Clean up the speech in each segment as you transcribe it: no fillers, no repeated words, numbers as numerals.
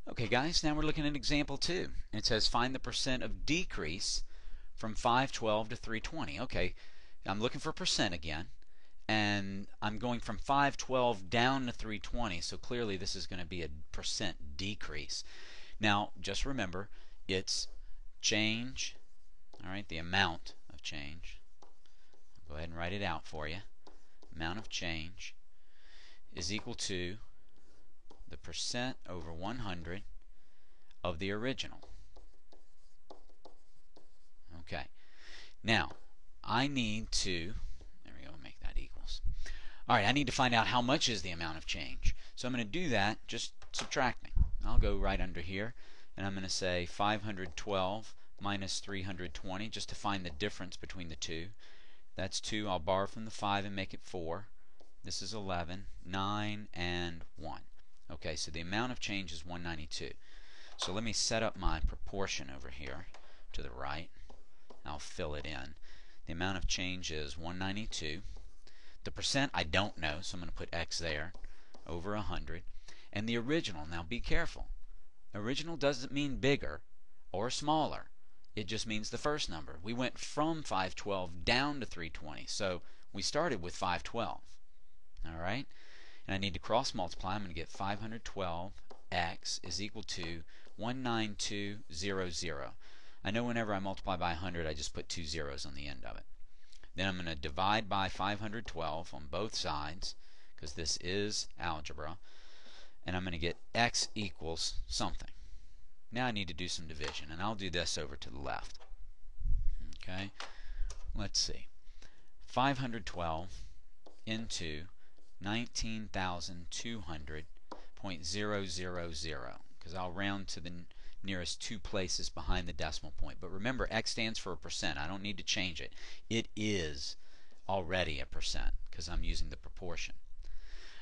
Okay guys, now we're looking at example 2. It says find the percent of decrease from 512 to 320. Okay, I'm looking for percent again, and I'm going from 512 down to 320, so clearly this is going to be a percent decrease. Now just remember, it's change, alright, the amount of change. I'll go ahead and write it out for you. Amount of change is equal to the percent over 100 of the original. Okay, now I need to, there we go, make that equals. Alright, I need to find out how much is the amount of change. So I'm going to do that just subtracting. I'll go right under here and I'm going to say 512 minus 320 just to find the difference between the two. That's 2. I'll borrow from the 5 and make it 4. This is 11, 9, and 1. Okay, so the amount of change is 192. So let me set up my proportion over here to the right. I'll fill it in. The amount of change is 192. The percent I don't know, so I'm going to put X there, over 100. And the original, now be careful. Original doesn't mean bigger or smaller. It just means the first number. We went from 512 down to 320, so we started with 512. Alright? And I need to cross multiply. I'm going to get 512x is equal to 19200. I know whenever I multiply by 100 I just put 2 zeros on the end of it. Then I'm going to divide by 512 on both sides because this is algebra, and I'm going to get x equals something. Now I need to do some division, and I'll do this over to the left. Okay, let's see. 512 into 19,200.000, because I'll round to the nearest 2 places behind the decimal point. But remember, x stands for a percent. I don't need to change it. It is already a percent because I'm using the proportion.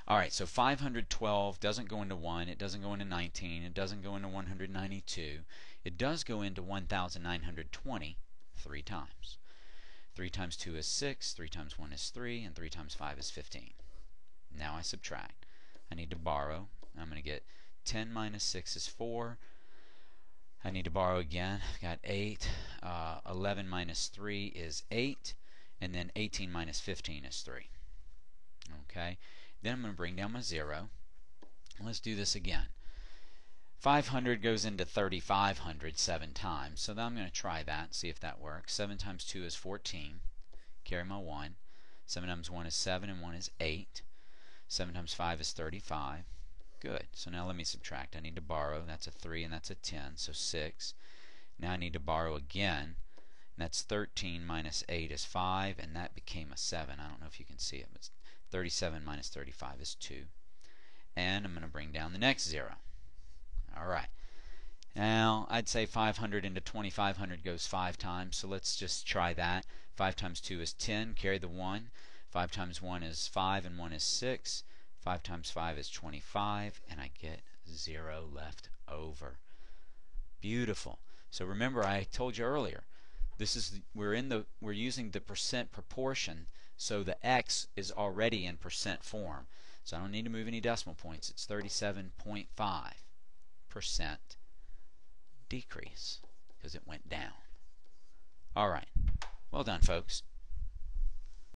Alright, so 512 doesn't go into 1, it doesn't go into 19, it doesn't go into 192. It does go into 1,920 3 times. 3 times 2 is 6, 3 times 1 is 3, and 3 times 5 is 15. Now I subtract. I need to borrow. I'm going to get 10 minus 6 is 4. I need to borrow again. I've got 8. 11 minus 3 is 8. And then 18 minus 15 is 3. Okay. Then I'm going to bring down my 0. Let's do this again. 500 goes into 3,500 7 times. So then I'm going to try that, see if that works. 7 times 2 is 14. Carry my 1. 7 times 1 is 7 and 1 is 8. 7 times 5 is 35. Good. So now let me subtract. I need to borrow. That's a 3 and that's a 10, so 6. Now I need to borrow again. And that's 13 minus 8 is 5, and that became a 7. I don't know if you can see it, but 37 minus 35 is 2. And I'm going to bring down the next 0. Alright. Now I'd say 500 into 2,500 goes 5 times, so let's just try that. 5 times 2 is 10. Carry the 1. 5 times 1 is 5 and 1 is 6. 5 times 5 is 25, and I get 0 left over. Beautiful. So remember, I told you earlier, we're using the percent proportion, so the x is already in percent form. So I don't need to move any decimal points. It's 37.5% decrease because it went down. Alright. Well done, folks.